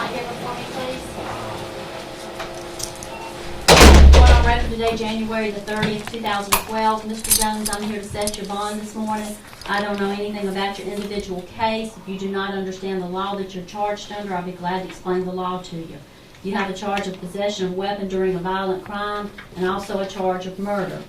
right here before me, please? Court on record today, January the 30th, 2012. Mr. Jones, I'm here to set your bond this morning. I don't know anything about your individual case. If you do not understand the law that you're charged under, I'll be glad to explain the law to you. You have a charge of possession of a weapon during a violent crime and also a charge of murder.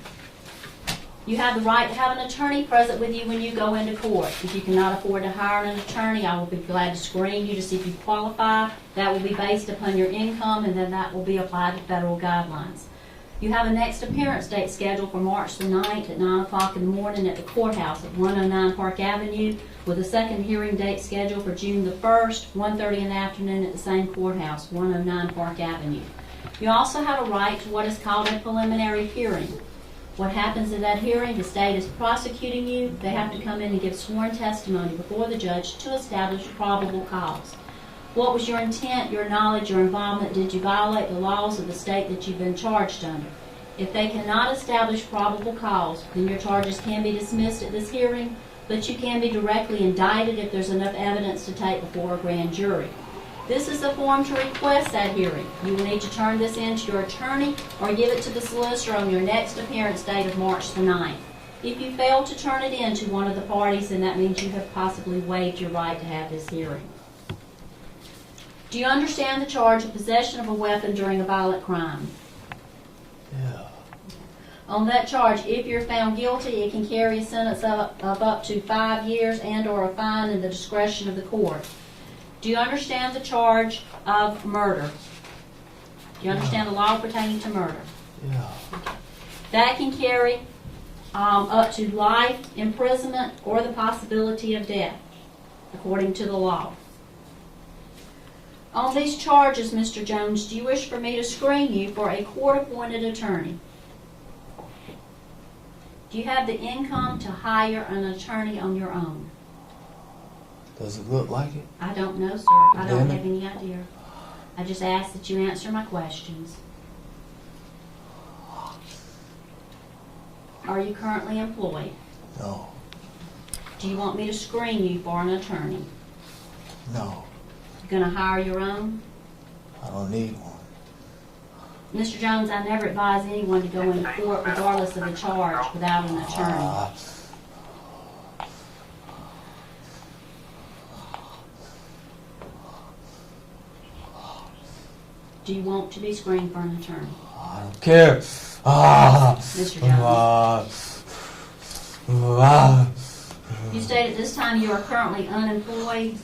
You have the right to have an attorney present with you when you go into court. If you cannot afford to hire an attorney, I will be glad to screen you to see if you qualify. That will be based upon your income, and then that will be applied to federal guidelines. You have a next appearance date scheduled for March the 9th at 9 o'clock in the morning at the courthouse at 109 Park Avenue, with a second hearing date scheduled for June the 1st, 1:30 in the afternoon at the same courthouse, 109 Park Avenue. You also have a right to what is called a preliminary hearing. What happens in that hearing, the state is prosecuting you. They have to come in and give sworn testimony before the judge to establish probable cause. What was your intent, your knowledge, your involvement? Did you violate the laws of the state that you've been charged under? If they cannot establish probable cause, then your charges can be dismissed at this hearing, but you can be directly indicted if there's enough evidence to take before a grand jury. This is the form to request that hearing. You will need to turn this in to your attorney or give it to the solicitor on your next appearance date of March the 9th. If you fail to turn it in to one of the parties, then that means you have possibly waived your right to have this hearing. Do you understand the charge of possession of a weapon during a violent crime? Yeah. On that charge, if you're found guilty, it can carry a sentence of up to 5 years and or a fine in the discretion of the court. Do you understand the charge of murder? Do you understand the law pertaining to murder? Yeah. That can carry up to life imprisonment or the possibility of death, according to the law. On these charges, Mr. Jones, do you wish for me to screen you for a court-appointed attorney? Do you have the income to hire an attorney on your own? Does it look like it? I don't know, sir. I don't Damn it. have any idea. I just ask that you answer my questions. Are you currently employed? No. Do you want me to screen you for an attorney? No. You going to hire your own? I don't need one. Mr. Jones, I never advise anyone to go into court regardless of the charge without an attorney. Do you want to be screened for an attorney? I don't care. Mr. Jones. You state at this time you are currently unemployed.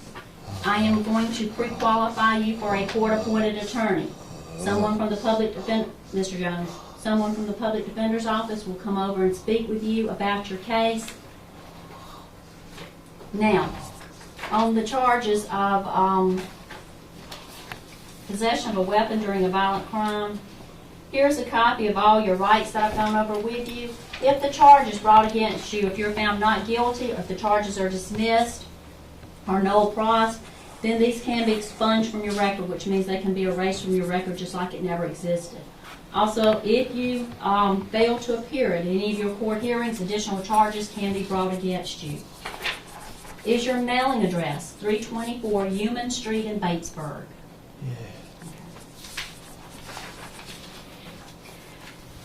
I am going to pre-qualify you for a court-appointed attorney. Someone from the public defender, Mr. Jones, someone from the public defender's office will come over and speak with you about your case. Now, on the charges of possession of a weapon during a violent crime, here's a copy of all your rights that I've gone over with you. If the charge is brought against you, if you're found not guilty, or if the charges are dismissed or null pros, then these can be expunged from your record, which means they can be erased from your record just like it never existed. Also, if you fail to appear at any of your court hearings, additional charges can be brought against you. Is your mailing address 324 Human Street in Batesburg? Yeah.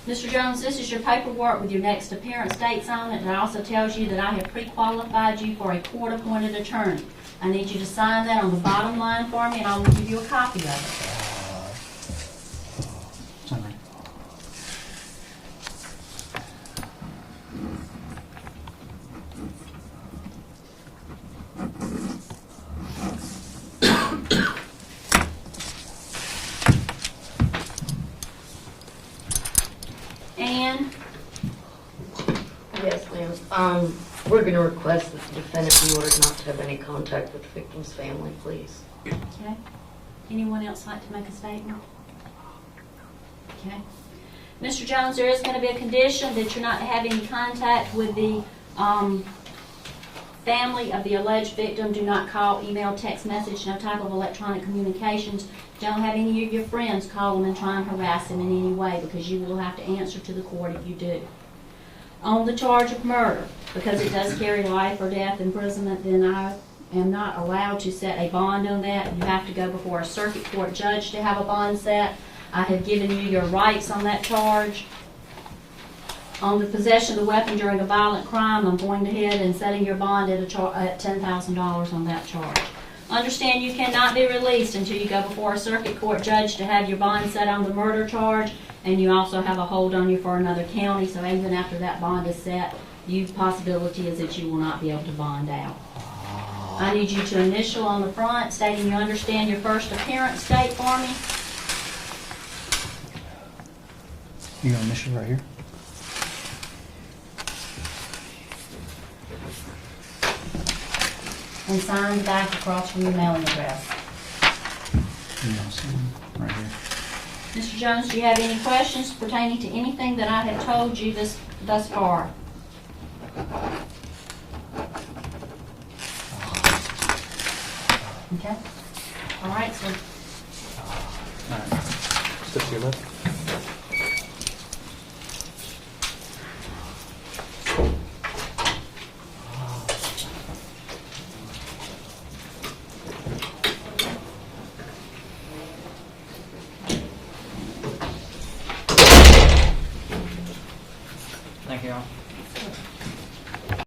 Mr. Jones, this is your paperwork with your next appearance dates on it. It also tells you that I have pre-qualified you for a court-appointed attorney. I need you to sign that on the bottom line for me, and I will give you a copy of it. Ann? Yes, ma'am. We're going to request that the defendant be ordered not to have any contact with the victim's family, please. Okay. Anyone else like to make a statement? Okay. Mr. Jones, there is going to be a condition that you're not to have any contact with the family of the alleged victim. Do not call, email, text message, no type of electronic communications. Don't have any of your friends call them and try and harass them in any way, because you will have to answer to the court if you do. On the charge of murder, because it does carry life or death imprisonment, then I am not allowed to set a bond on that. You have to go before a circuit court judge to have a bond set. I have given you your rights on that charge. On the possession of the weapon during a violent crime, I'm going ahead and setting your bond at $10,000 on that charge. Understand you cannot be released until you go before a circuit court judge to have your bond set on the murder charge, and you also have a hold on you for another county, so even after that bond is set, the possibility is that you will not be able to bond out. I need you to initial on the front stating you understand your first appearance date for me. You gonna initial right here? And sign the back across from your mailing address. You gonna sign right here? Mr. Jones, do you have any questions pertaining to anything that I have told you thus far? Okay. All right, so All right. Step to your left.